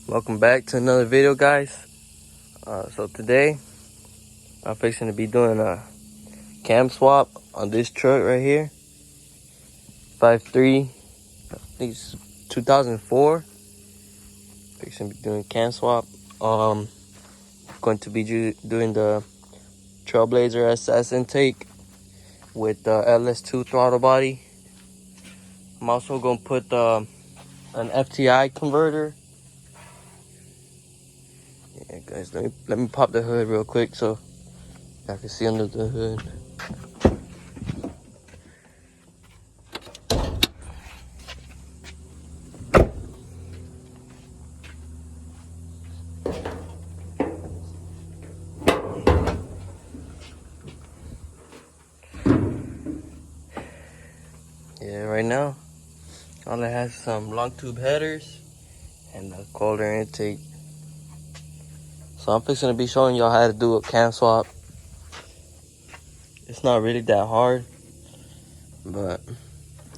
Welcome back to another video, guys. So today I'm fixing to be doing a cam swap on this truck right here, 5.3, I think it's 2004. Fixing to be doing cam swap. Going to be doing the Trailblazer SS intake with the LS2 throttle body. I'm also gonna put an FTI converter. Yeah, guys, let me pop the hood real quick so y'all can see under the hood. Yeah, right now all it has is some long tube headers and a cold air intake. So I'm fixing to be showing y'all how to do a cam swap. It's not really that hard, but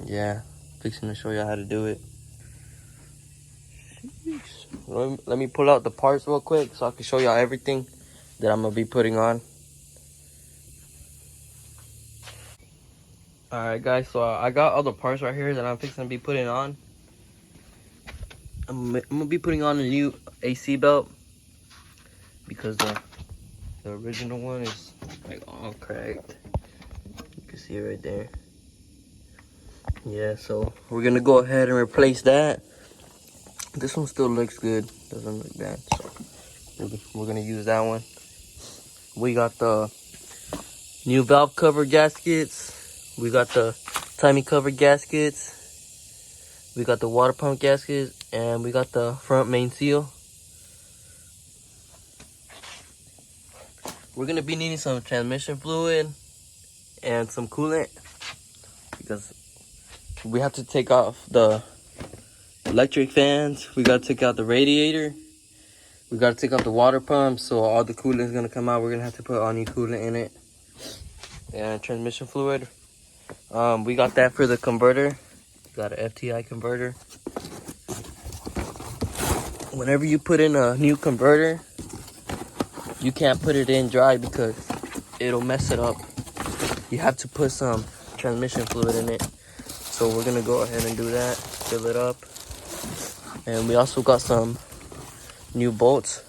yeah, fixing to show y'all how to do it. Let me pull out the parts real quick so I can show y'all everything that I'm gonna be putting on. Alright guys, so I got all the parts right here that I'm fixing to be putting on. I'm gonna be putting on a new AC belt because the original one is like all cracked. You can see it right there. Yeah, so we're gonna go ahead and replace that. This one still looks good, doesn't look bad, so we're gonna use that one. We got the new valve cover gaskets, we got the timing cover gaskets, we got the water pump gaskets, and we got the front main seal. We're gonna be needing some transmission fluid and some coolant because we have to take off the electric fans, we gotta take out the radiator, we gotta take out the water pump, so all the coolant is gonna come out. We're gonna have to put all new coolant in it. And transmission fluid, we got that for the converter. We got an FTI converter. Whenever you put in a new converter, you can't put it in dry because it'll mess it up. You have to put some transmission fluid in it. So we're gonna go ahead and do that, fill it up. And we also got some new bolts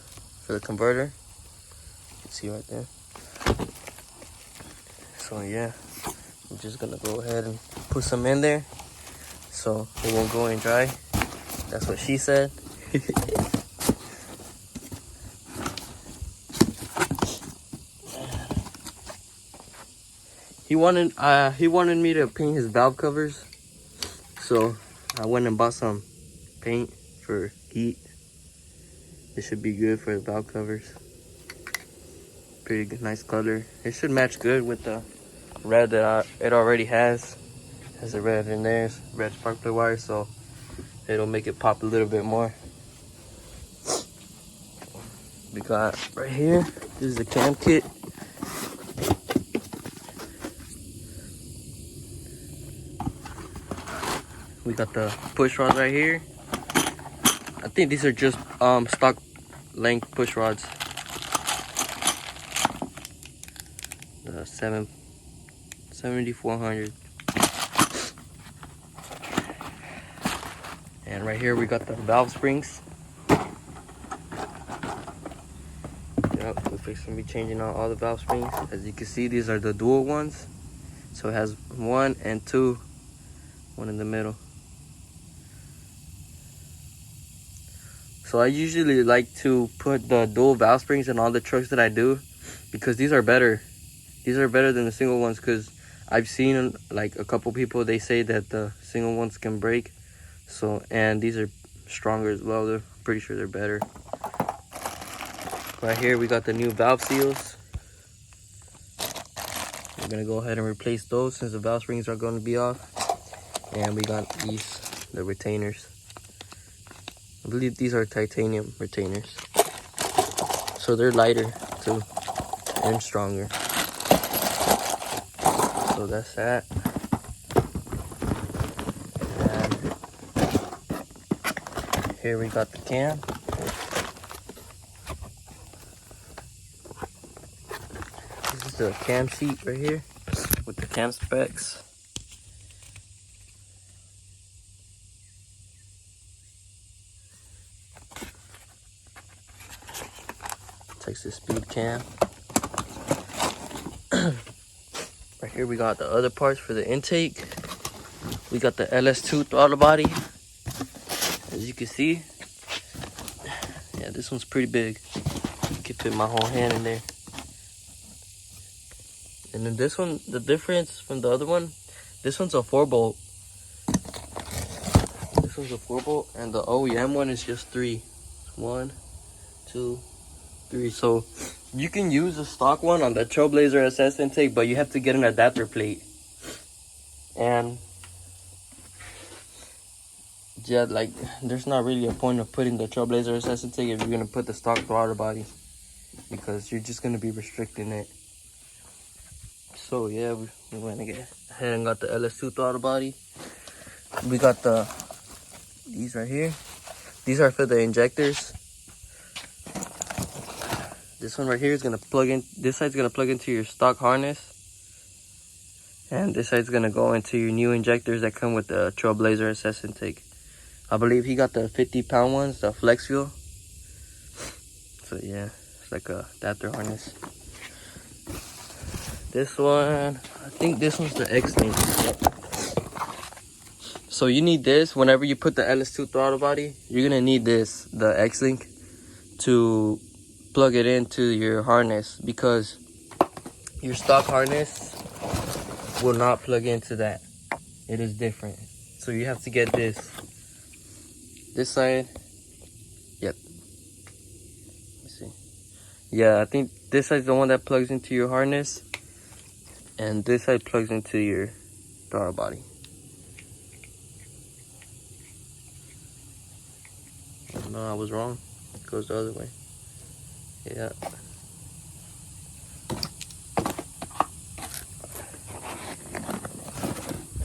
for the converter. You can see right there. So yeah, I'm just gonna go ahead and put some in there so it won't go in dry. That's what she said. He wanted me to paint his valve covers, so I went and bought some paint for heat. It should be good for the valve covers. Pretty good, nice color. It should match good with the red that it already has. Has a red in there, red spark plug wire, so it'll make it pop a little bit more. We got right here, this is the cam kit. We got the push rods right here. I think these are just stock length push rods. The 7400. And right here we got the valve springs. Yep, we're fixing to be changing out all the valve springs. As you can see, these are the dual ones. So it has 1 and 2, one in the middle. So I usually like to put the dual valve springs in all the trucks that I do because these are better. These are better than the single ones because I've seen like a couple people, they say that the single ones can break. So, and these are stronger as well. They're pretty sure they're better. Right here we got the new valve seals. We're gonna go ahead and replace those since the valve springs are gonna be off. And we got these, the retainers. I believe these are titanium retainers. So they're lighter too and stronger. So that's that. And here we got the cam. the cam sheet right here with the cam specs. Texas speed cam. Right here we got the other parts for the intake. We got the LS2 throttle body. As you can see, yeah, this one's pretty big. You can fit my whole hand in there. And then this one, the difference from the other one, this one's a 4-bolt. This one's a 4-bolt, and the OEM one is just 3. 1, 2, 3. So you can use a stock one on the Trailblazer SS intake, but you have to get an adapter plate. And yeah, like, there's not really a point of putting the Trailblazer SS intake if you're gonna put the stock throttle body, because you're just gonna be restricting it. So yeah, we went ahead and got the LS2 throttle body. We got these right here. These are for the injectors. This one right here is gonna plug in. This side's gonna plug into your stock harness, and this side's gonna go into your new injectors that come with the Trailblazer SS intake. I believe he got the 50-pound ones, the flex fuel. So yeah, it's like a adapter harness. This one, I think this one's the X-Link. So you need this whenever you put the LS2 throttle body. You're gonna need this, the X-Link, to plug it into your harness, because your stock harness will not plug into that. It is different. So you have to get this. This side, yep. Let's see. Yeah, I think this side's the one that plugs into your harness, and this side plugs into your throttle body. No, I was wrong. It goes the other way. Yeah.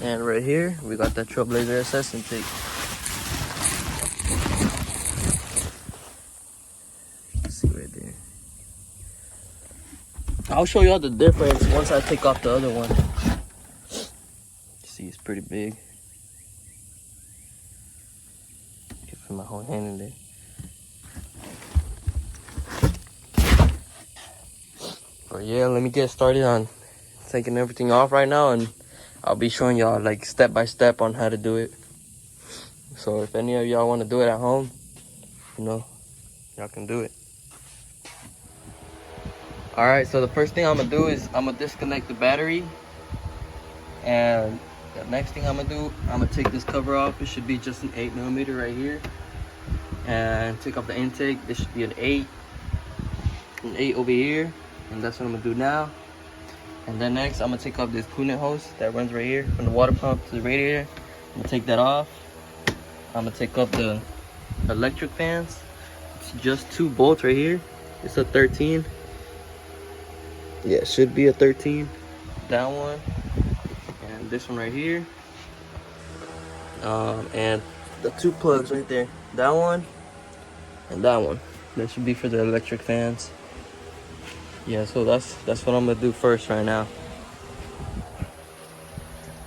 And right here, we got that Trailblazer SS intake. See right there. I'll show y'all the difference once I take off the other one. See, it's pretty big. I can put my whole hand in there. But yeah, let me get started on taking everything off right now, and I'll be showing y'all like step by step on how to do it. So if any of y'all want to do it at home, you know, y'all can do it. All right, so the first thing I'm gonna do is I'm gonna disconnect the battery, and the next thing I'm gonna do, I'm gonna take this cover off. It should be just an 8mm right here, and take off the intake. This should be an 8 over here, and that's what I'm gonna do now. And then next, I'm gonna take off this coolant hose that runs right here from the water pump to the radiator. I'm gonna take that off. I'm gonna take off the electric fans. It's just 2 bolts right here. It's a 13. Yeah, it should be a 13. That one and this one right here. And the 2 plugs right there. That one and that one. That should be for the electric fans. Yeah, so that's what I'm gonna do first right now.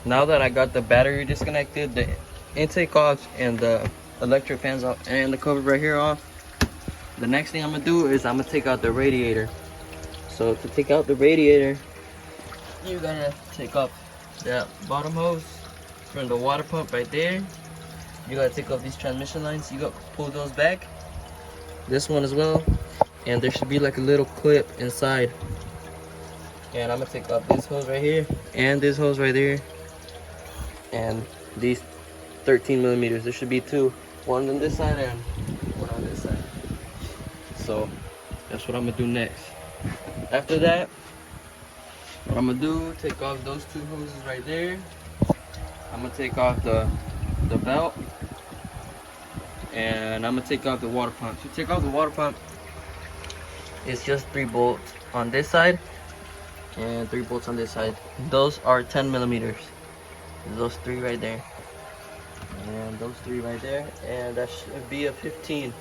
Now that I got the battery disconnected, the intake off, and the electric fans off, and the cover right here off, the next thing I'm gonna do is I'm gonna take out the radiator. So to take out the radiator, you're gonna take off that bottom hose from the water pump right there. You gotta take off these transmission lines. You gotta pull those back. This one as well. And there should be like a little clip inside. And I'm gonna take off this hose right here and this hose right there, and these 13mm. There should be 2, one on this side and one on this side. So that's what I'm gonna do next. After that, what I'm gonna do, take off those 2 hoses right there. I'm gonna take off the belt, and I'm gonna take off the water pump. To take off the water pump, it's just 3 bolts on this side and 3 bolts on this side. Those are 10mm. Those 3 right there, and those 3 right there, and that should be a 15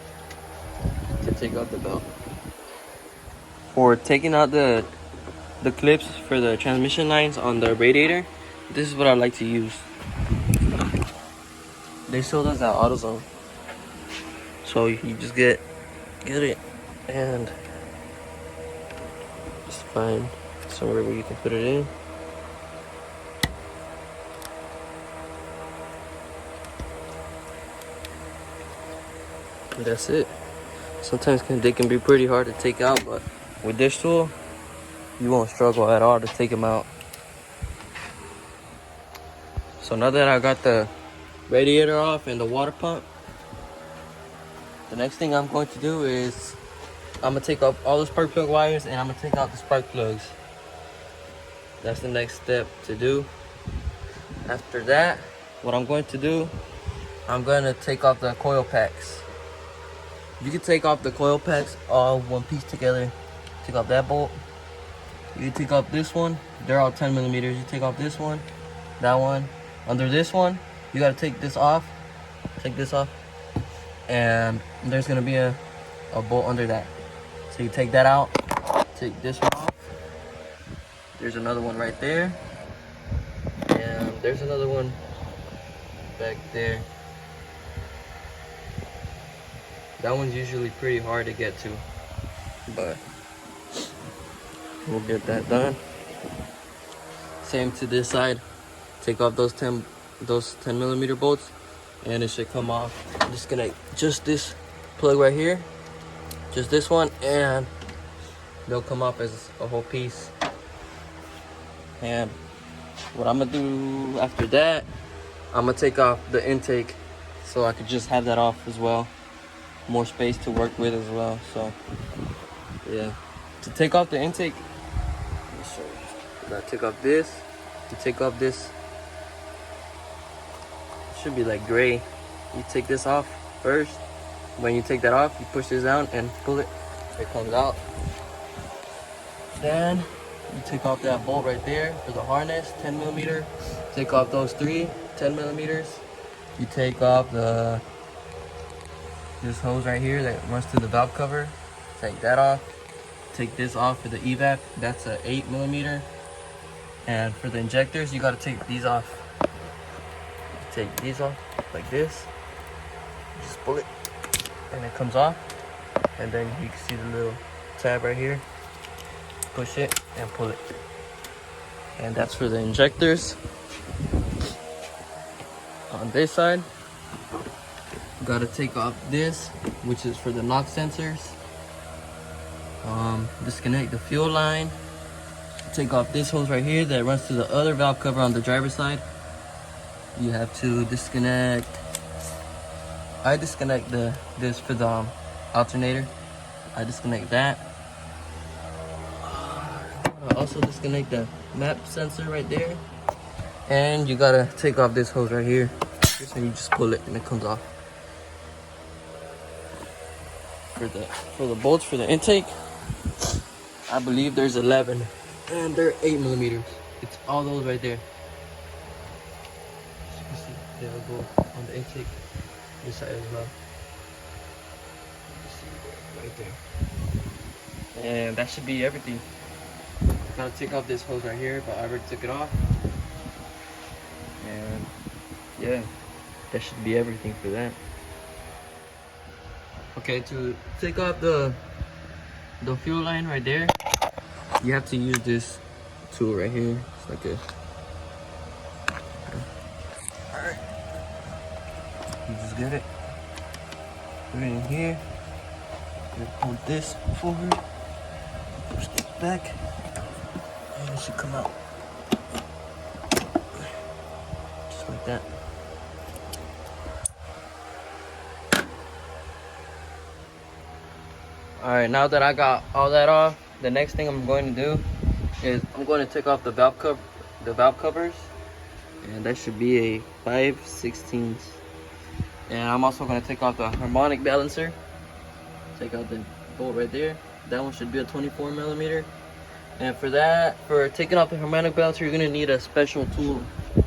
to take out the belt. For taking out the the clips for the transmission lines on the radiator, this is what I like to use. They sold us at AutoZone. So you just get it and just find somewhere where you can put it in. And that's it. Sometimes they can be pretty hard to take out, but with this tool, you won't struggle at all to take them out. So now that I got the radiator off and the water pump, the next thing I'm going to do is I'm gonna take off all the spark plug wires and I'm gonna take out the spark plugs. That's the next step to do. After that, what I'm going to do, I'm gonna take off the coil packs. You can take off the coil packs all one piece together. Take off that bolt. You can take off this one. They're all 10 millimeters. You take off this one, that one. Under this one, you gotta take this off. Take this off. And there's gonna be a bolt under that. So you take that out. Take this one off. There's another one right there. And there's another one back there. That one's usually pretty hard to get to, but we'll get that done. Same to this side. Take off those 10 millimeter bolts, and it should come off. Disconnect just this plug right here, just this one, and they'll come off as a whole piece. And what I'm gonna do after that, I'm gonna take off the intake so I could just have that off as well. More space to work with as well. So yeah, to take off the intake, let me show you. You gotta take off this. To take off this, it should be like gray. You take this off first. When you take that off, you push this down and pull it. It comes out. Then you take off that bolt right there for the harness, 10 millimeter. Take off those 10 millimeters. You take off this hose right here that runs to the valve cover. Take that off. Take this off for the evap. That's a 8 millimeter. And for the injectors, you gotta take these off. Take these off like this. Just pull it, and it comes off. And then you can see the little tab right here. Push it and pull it. And that's for the injectors. On this side, gotta take off this, which is for the knock sensors. Disconnect the fuel line. Take off this hose right here that runs to the other valve cover on the driver's side. You have to disconnect. I disconnect this for the alternator. I disconnect that. I also disconnect the map sensor right there. And you gotta take off this hose right here. And you just pull it and it comes off. For the bolts for the intake, I believe there's 11, and they're 8 millimeters. It's all those right there. As you can see, they'll go on the intake this side as well. Right there. And that should be everything. Gotta take off this hose right here, but I already took it off. And yeah, that should be everything for that. Okay, to take off the fuel line right there, you have to use this tool right here. It's like a, alright, you just get it, put it in here, you pull this forward, push this back, and it should come out just like that. Alright, now that I got all that off, the next thing I'm going to do is I'm going to take off the valve covers, and that should be a 5/16. And I'm also going to take off the harmonic balancer. Take out the bolt right there. That one should be a 24 millimeter. And for that, for taking off the harmonic balancer, you're going to need a special tool. You're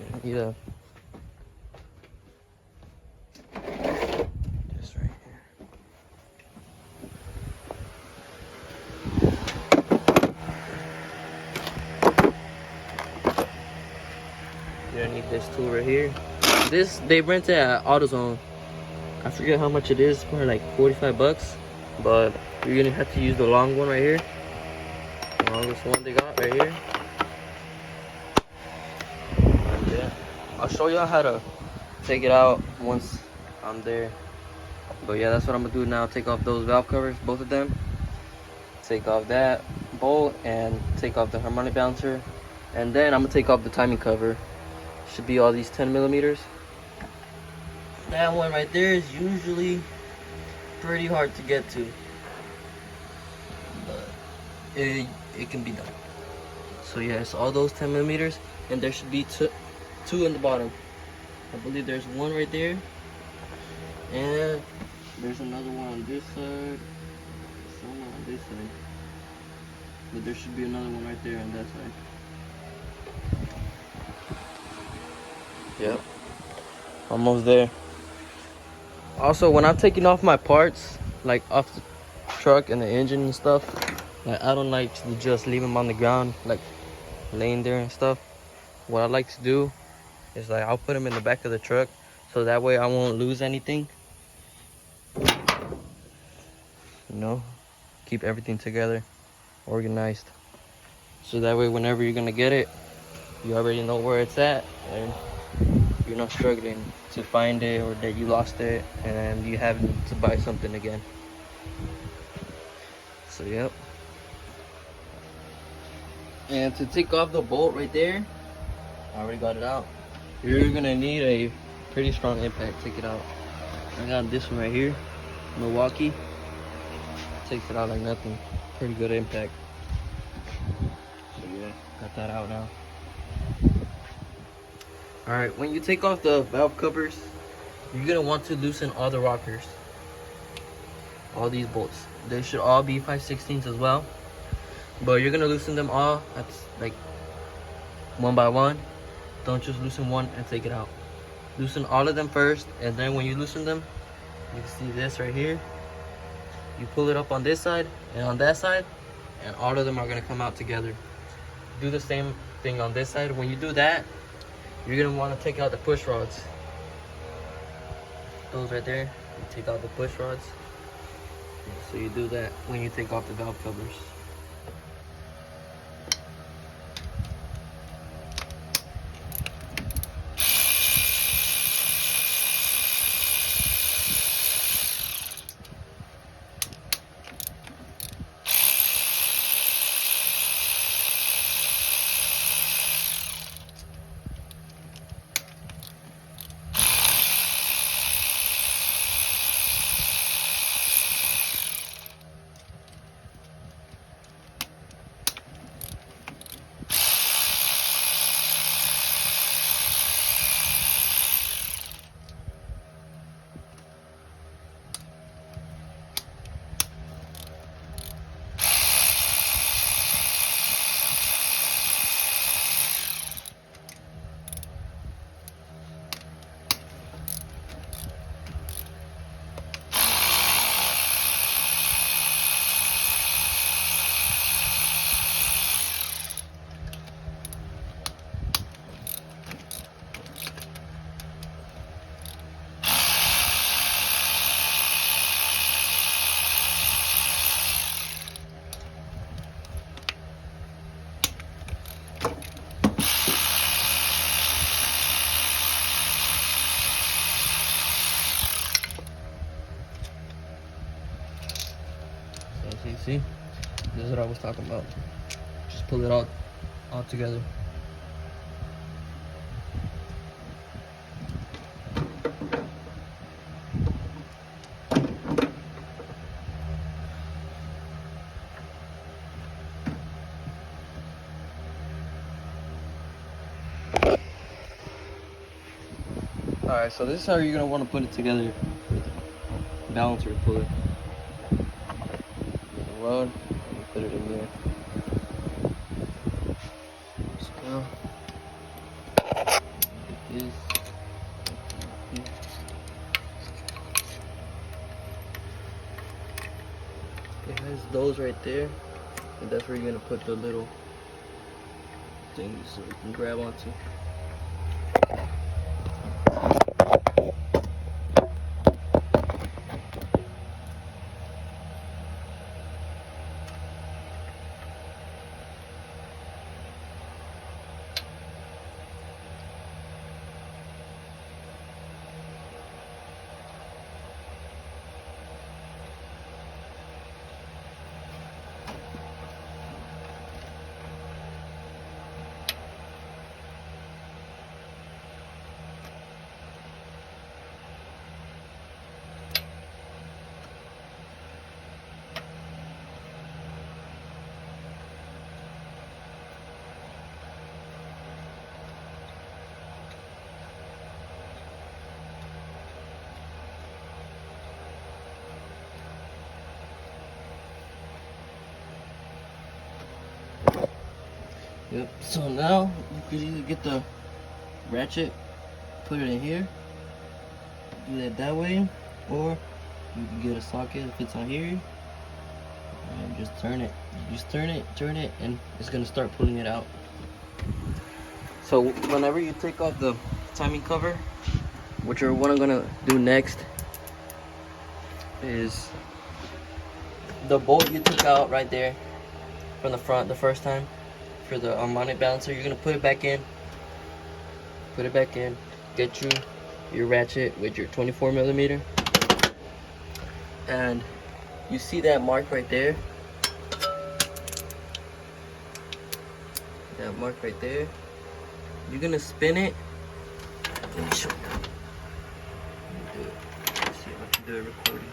going to need a this tool right here. This they rent it at AutoZone. I forget how much it is, probably like 45 bucks. But you're gonna have to use the long one right here. The longest one they got right here. And yeah, I'll show y'all how to take it out once I'm there. But yeah, that's what I'm gonna do now. Take off those valve covers, both of them. Take off that bolt and take off the harmonic balancer. And then I'm gonna take off the timing cover. Should be all these 10 millimeters. That one right there is usually pretty hard to get to, but it can be done. So yeah, it's all those 10 millimeters, and there should be two in the bottom. I believe there's one right there, and there's another one on this side, somewhere on this side, but there should be another one right there on that side. Yep, almost there. Also, when I'm taking off my parts, like off the truck and the engine and stuff, like I don't like to just leave them on the ground, like laying there and stuff. What I like to do is like I'll put them in the back of the truck, so that way I won't lose anything. You know, keep everything together, organized, so that way whenever you're gonna get it, you already know where it's at, and you're not struggling to find it, or that you lost it and you having to buy something again. So yep. And to take off the bolt right there, I already got it out. You're gonna need a pretty strong impact to take it out. I got this one right here, Milwaukee. Takes it out like nothing. Pretty good impact. So yeah, got that out now. Alright, when you take off the valve covers, you're going to want to loosen all the rockers. All these bolts. They should all be 5/16 as well. But you're going to loosen them all at like one by one. Don't just loosen one and take it out. Loosen all of them first, and then when you loosen them, you can see this right here. You pull it up on this side and on that side, and all of them are going to come out together. Do the same thing on this side. When you do that, you're gonna want to take out the push rods. Those right there, you take out the push rods. So you do that when you take off the valve covers. See, this is what I was talking about. Just pull it all together. Alright, so this is how you're gonna want to put it together with the balancer puller. Rod, and put it in there. So now, get this. It has those right there, and that's where you're gonna put the little thing so you can grab onto. Yep. So now you could either get the ratchet, put it in here, do that way, or you can get a socket that fits on here and just turn it. You just turn it, and it's gonna start pulling it out. So whenever you take off the timing cover, what I'm gonna do next is the bolt you took out right there from the front the first time for the harmonic balancer, you're gonna put it back in. Get your ratchet with your 24mm, and you see that mark right there. That mark right there. You're gonna spin it. Let me show you. Let me do it. Let's see if I can do a recording.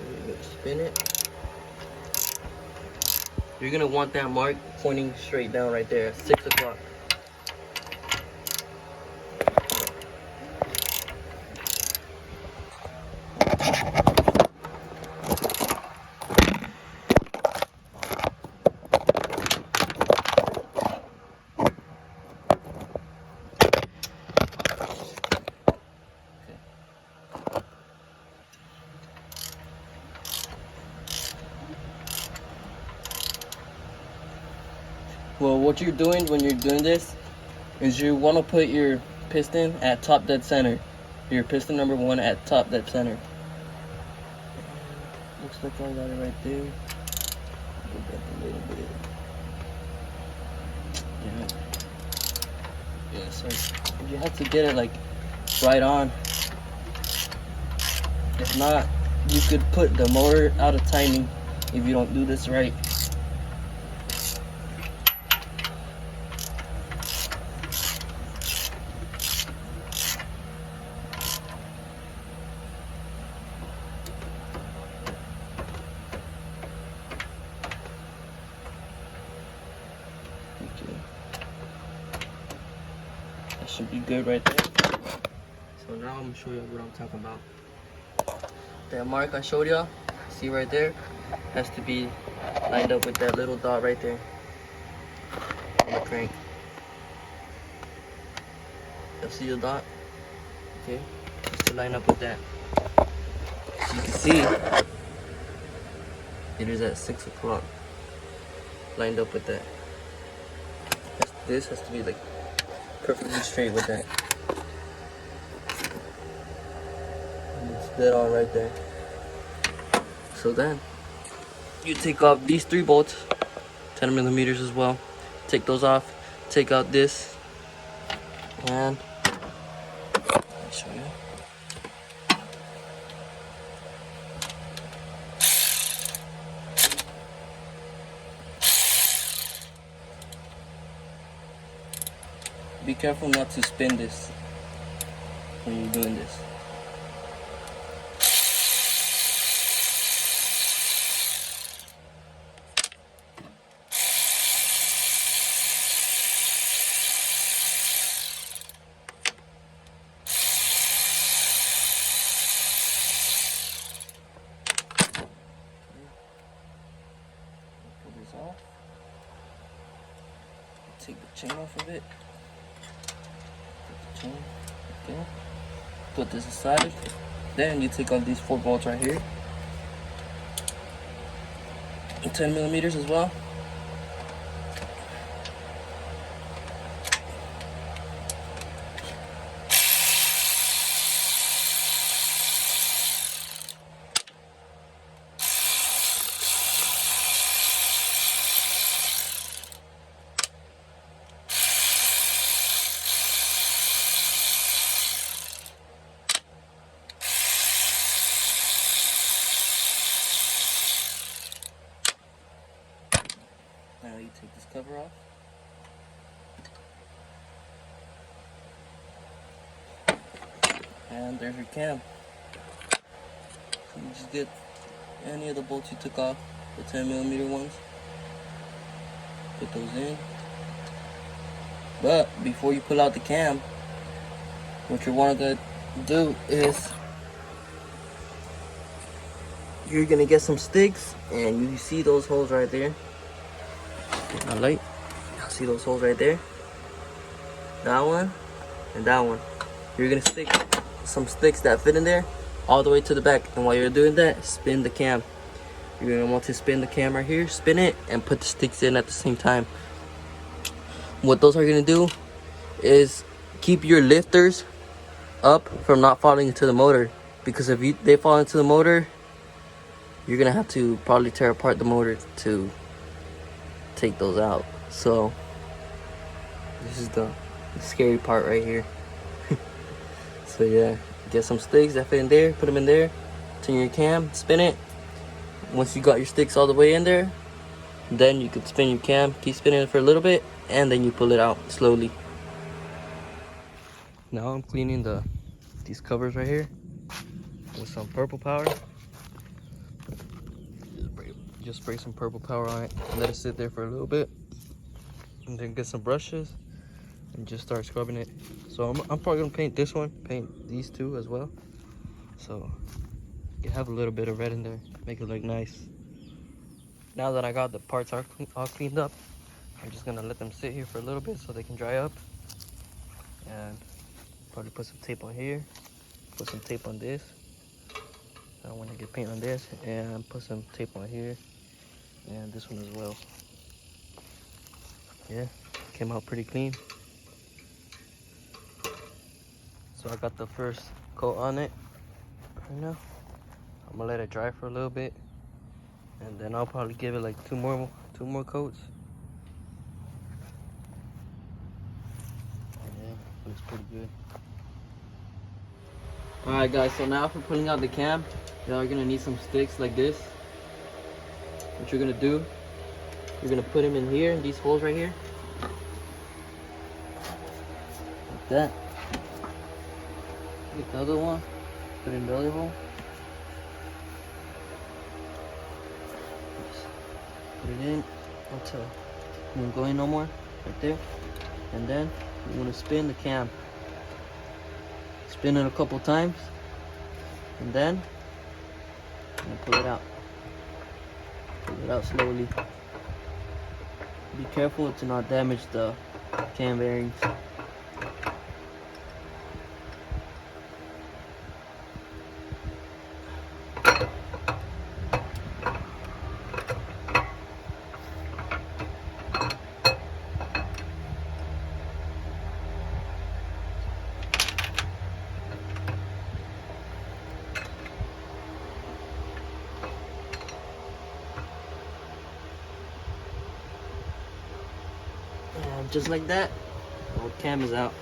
You're gonna spin it. You're gonna want that mark pointing straight down right there at 6 o'clock. Well, what you're doing when you're doing this is you want to put your piston at top dead center. Your piston number 1 at top dead center. Looks like I got it right there. Go back a little bit. Yeah, so you have to get it like right on. If not, you could put the motor out of timing if you don't do this right. That should be good right there. So now I'm gonna show you what I'm talking about. That mark I showed y'all, see right there, has to be lined up with that little dot right there on the crank. You'll see the dot? Okay, just to line up with that. As you can see, it is at 6 o'clock, lined up with that. This has to be like perfectly straight with that. And it's dead on right there. So then, you take off these 3 bolts, 10mm as well. Take those off, take out this, and let me show you. Be careful not to spin this when you're doing this. Pull this off. Take the chain off of it. Okay. Put this aside. Then you take off these 4 bolts right here. 10mm as well. Now you take this cover off. And there's your cam. So you just get any of the bolts you took off, the 10mm ones. Put those in. But before you pull out the cam, what you want to do is you're gonna get some sticks, and you see those holes right there. Get my light. See those holes right there? That one and that one. You're gonna stick some sticks that fit in there all the way to the back. And while you're doing that, spin the cam. You're gonna want to spin the cam right here, spin it, and put the sticks in at the same time. What those are gonna do is keep your lifters up from not falling into the motor. Because if they fall into the motor, you're gonna have to probably tear apart the motor to take those out. So this is the scary part right here. So yeah, get some sticks that fit in there, put them in there, turn your cam, spin it. Once you got your sticks all the way in there, then you could spin your cam, keep spinning it for a little bit, and then you pull it out slowly. Now I'm cleaning these covers right here with some purple powder. Just spray some purple powder on it, let it sit there for a little bit, and then get some brushes and just start scrubbing it. So I'm probably gonna paint this one, paint these two as well, so you have a little bit of red in there, make it look nice. Now that I got the parts all cleaned up, I'm just gonna let them sit here for a little bit so they can dry up, and probably put some tape on here, put some tape on this. I want to get paint on this, and put some tape on here and this one as well. Yeah, came out pretty clean. So I got the first coat on it right now. I'm gonna let it dry for a little bit, and then I'll probably give it like two more coats. Yeah, looks pretty good. Alright guys, so now for pulling out the cam, y'all are gonna need some sticks like this. What you're gonna do, you're gonna put them in here, in these holes right here. Like that. Get the other one, put it in the other hole. Just put it in until it won't go in no more, right there. And then you wanna spin the cam. Spin it a couple times, and then I'm gonna pull it out. Pull it out slowly. Be careful to not damage the cam bearings. And just like that, the old cam is out.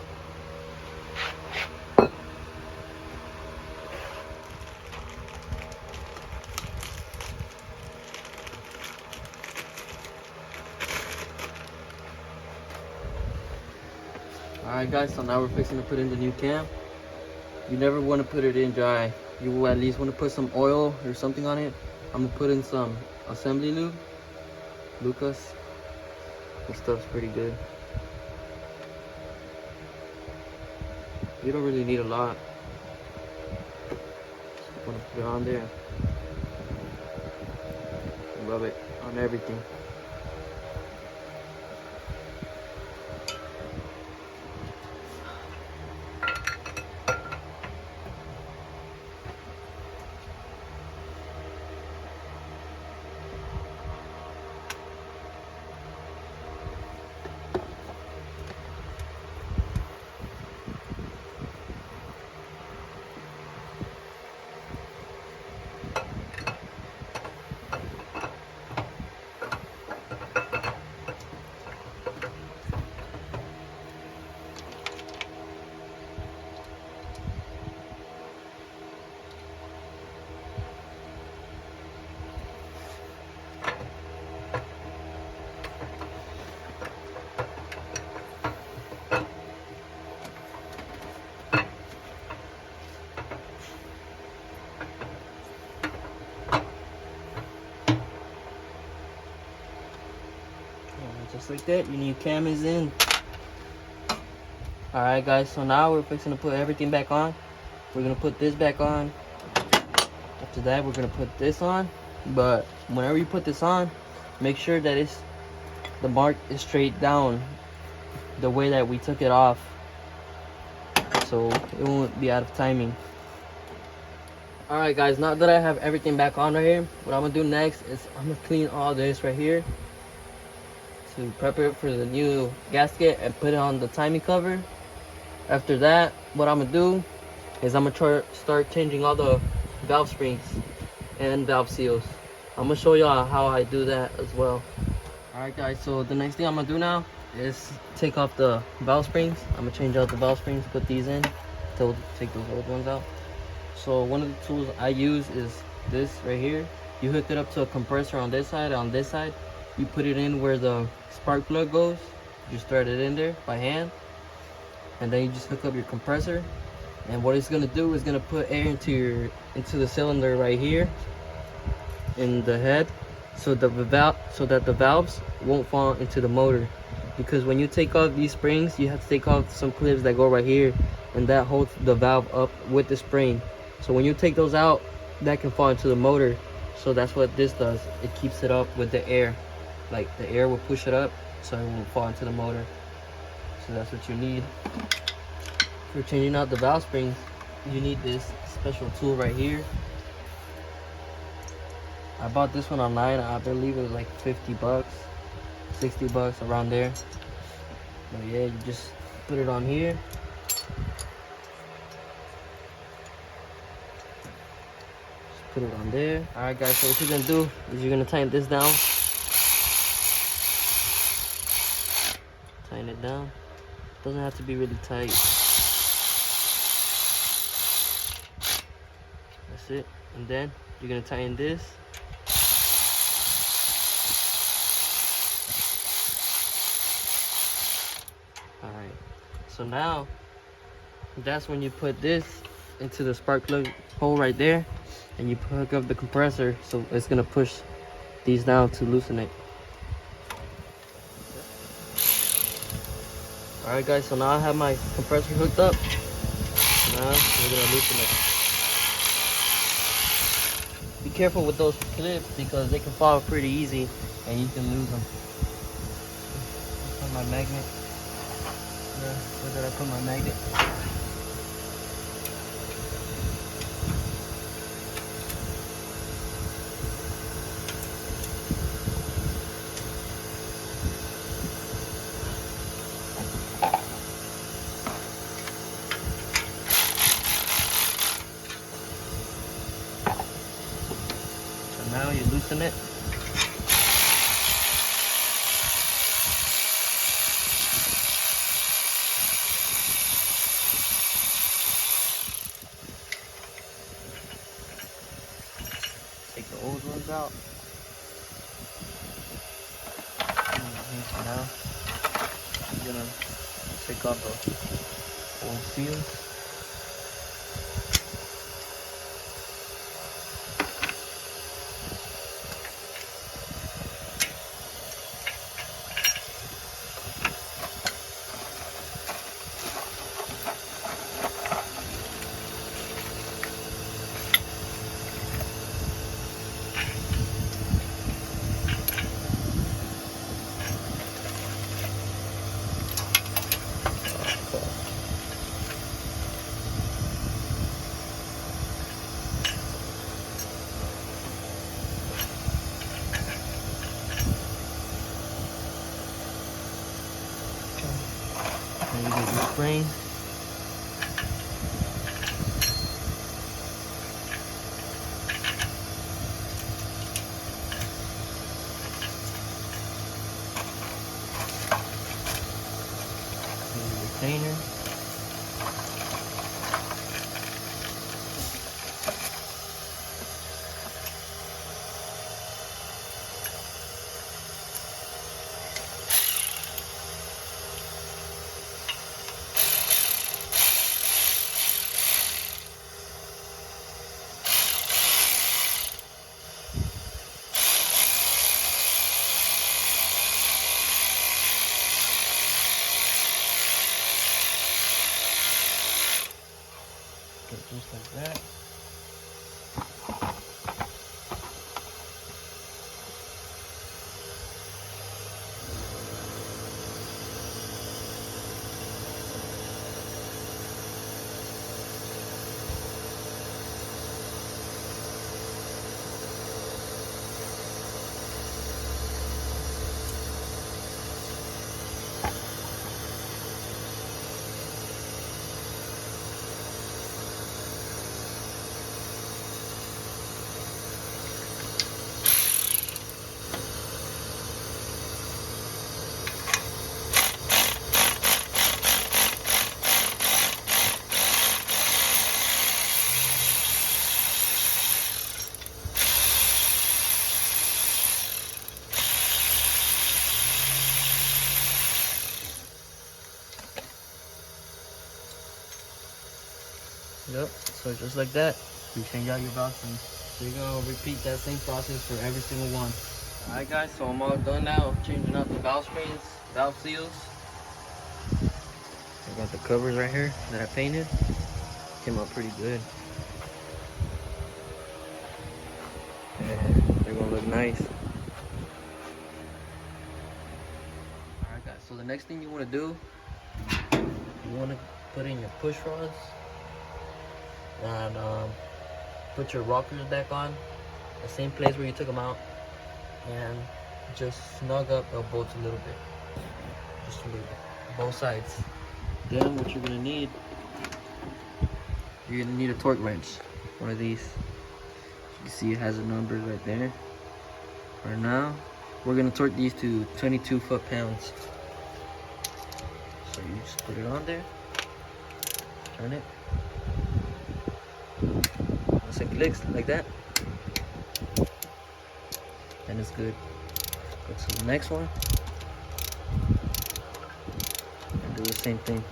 Alright guys, so now we're fixing to put in the new cam. You never want to put it in dry. You will at least want to put some oil or something on it. I'm gonna put in some assembly lube, Lucas. This stuff's pretty good. You don't really need a lot. Just want to put it on there. Rub it on everything. Just like that, your new cam is in. Alright guys, so now we're fixing to put everything back on. We're gonna put this back on at After that, we're gonna put this on. But whenever you put this on, make sure that the mark is straight down the way that we took it off, so it won't be out of timing. Alright guys, now that I have everything back on right here, what I'm gonna do next is I'm gonna clean all this right here to prep it for the new gasket and put it on the timing cover. After that, what I'm gonna do is I'm gonna start changing all the valve springs and valve seals. I'm gonna show y'all how I do that as well. Alright guys, so the next thing I'm gonna do now is take off the valve springs. I'm gonna change out the valve springs, put these in, to take those old ones out. So one of the tools I use is this right here. You hook it up to a compressor on this side. On this side, you put it in where the spark plug goes. You start it in there by hand, and then you just hook up your compressor. And what it's gonna do is gonna put air into the cylinder right here in the head, so that the valves won't fall into the motor. Because when you take off these springs, you have to take off some clips that go right here, and that holds the valve up with the spring. So when you take those out, that can fall into the motor. So that's what this does. It keeps it up with the air. Like the air will push it up, so it won't fall into the motor. So that's what you need. For changing out the valve springs, you need this special tool right here. I bought this one online. I believe it was like 50 bucks, 60 bucks, around there. But yeah, you just put it on here. Put it on there. Alright guys, so what you're gonna do is you're gonna tighten this down. Tighten it down. Doesn't have to be really tight. That's it. And then you're gonna tighten this. Alright. So now that's when you put this into the spark plug hole right there, and you hook up the compressor, so it's gonna push these down to loosen it. Alright guys, so now I have my compressor hooked up. Now we're gonna loosen it. Be careful with those clips because they can fall pretty easy and you can lose them. Put my magnet. Where did I put my magnet? Now you loosen it. Take the old ones out. So now I'm gonna take off the old seals. And you get your spring. Here's the retainer. Just like that. Yep, so just like that, you change out your valve train. So you're gonna repeat that same process for every single one. Alright guys, so I'm all done now, changing out the valve trains, valve seals. I got the covers right here that I painted. Came out pretty good. And they're gonna look nice. Alright guys, so the next thing you wanna do, you wanna put in your push rods and put your rockers back on the same place where you took them out, and just snug up the bolts a little bit, just a little bit, both sides. Then what you're gonna need a torque wrench, one of these. You see it has a number right there. Right now we're gonna torque these to 22 foot-pounds. So you just put it on there, turn it. Once it clicks like that, then it's good. Go to the next one and do the same thing.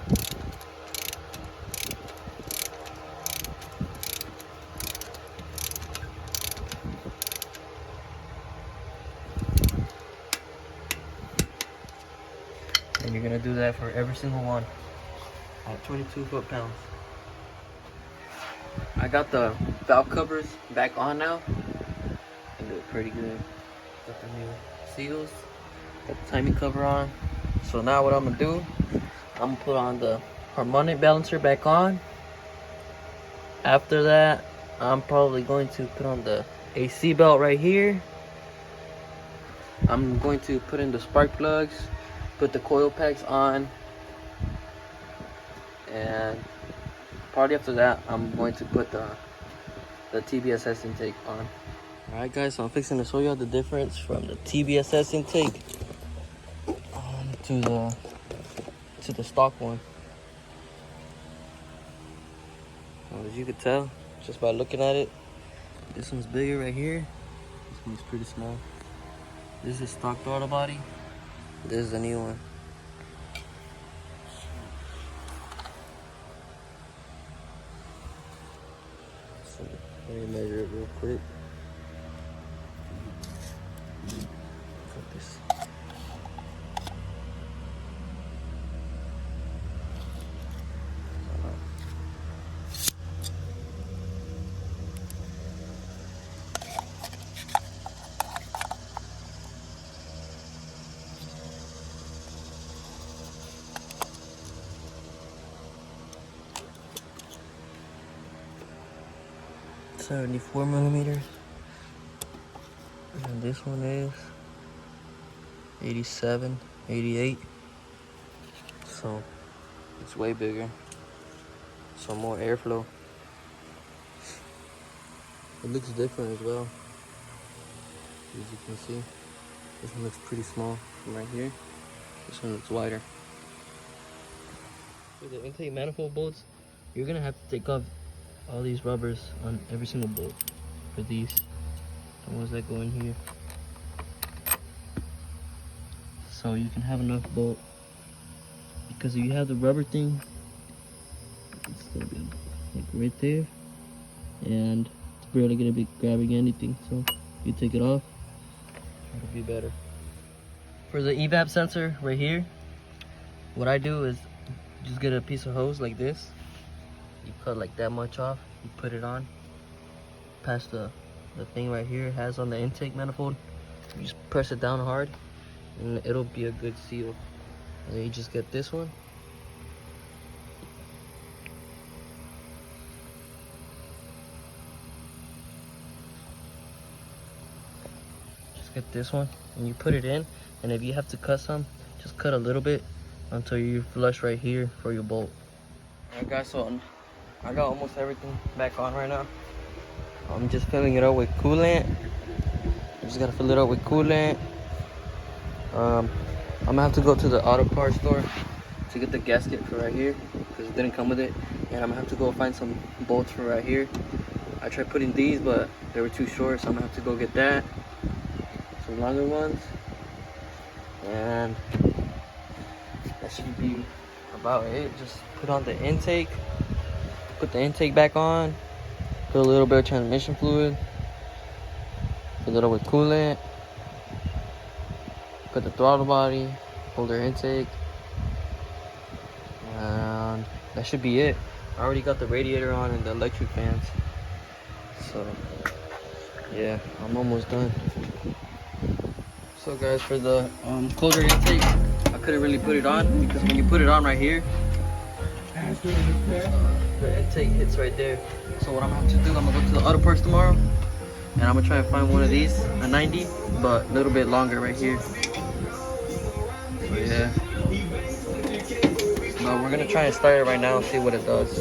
And you're gonna do that for every single one at 22 foot-pounds. I got the valve covers back on now. They look pretty good. Got the new seals, got the timing cover on. So now what I'm gonna do, I'm gonna put on the harmonic balancer back on. After that, I'm probably going to put on the AC belt right here. I'm going to put in the spark plugs, put the coil packs on, and probably after that, I'm going to put the TBSS intake on. Alright guys, so I'm fixing to show you the difference from the TBSS intake to the stock one. As you can tell, just by looking at it, this one's bigger right here. This one's pretty small. This is stock throttle body. This is the new one. So let me measure it real quick. Cut this. .74 millimeters, and this one is 87, 88. So it's way bigger. So more airflow. It looks different as well. As you can see, this one looks pretty small from right here. This one looks wider. For the intake manifold bolts, you're gonna have to take off all these rubbers on every single bolt for these, the ones that go in here, so you can have enough bolt. Because if you have the rubber thing, it's gonna be like right there, and it's barely gonna be grabbing anything. So you take it off, it'll be better. For the evap sensor right here, what I do is just get a piece of hose like this. You cut like that much off, you put it on, past the thing right here it has on the intake manifold. You just press it down hard and it'll be a good seal. And then you just get this one. Just get this one and you put it in, and if you have to cut some, just cut a little bit until you flush right here for your bolt. Alright guys, so I got almost everything back on right now. I'm just filling it up with coolant. Just gotta fill it up with coolant. I'm gonna have to go to the auto parts store to get the gasket for right here because it didn't come with it, and I'm gonna have to go find some bolts for right here. I tried putting these, but they were too short, so I'm gonna have to go get that, some longer ones, and that should be about it. Just put on the intake, put the intake back on, put a little bit of transmission fluid, fill it up with coolant, put the throttle body, holder intake, and that should be it. I already got the radiator on and the electric fans, so yeah, I'm almost done. So guys, for the closure intake, I couldn't really put it on because when you put it on right here, the intake hits right there. So what I'm gonna have to do, I'm gonna go to the auto parts tomorrow and I'm gonna try and find one of these, a 90, but a little bit longer right here. So yeah, but we're gonna try and start it right now and see what it does.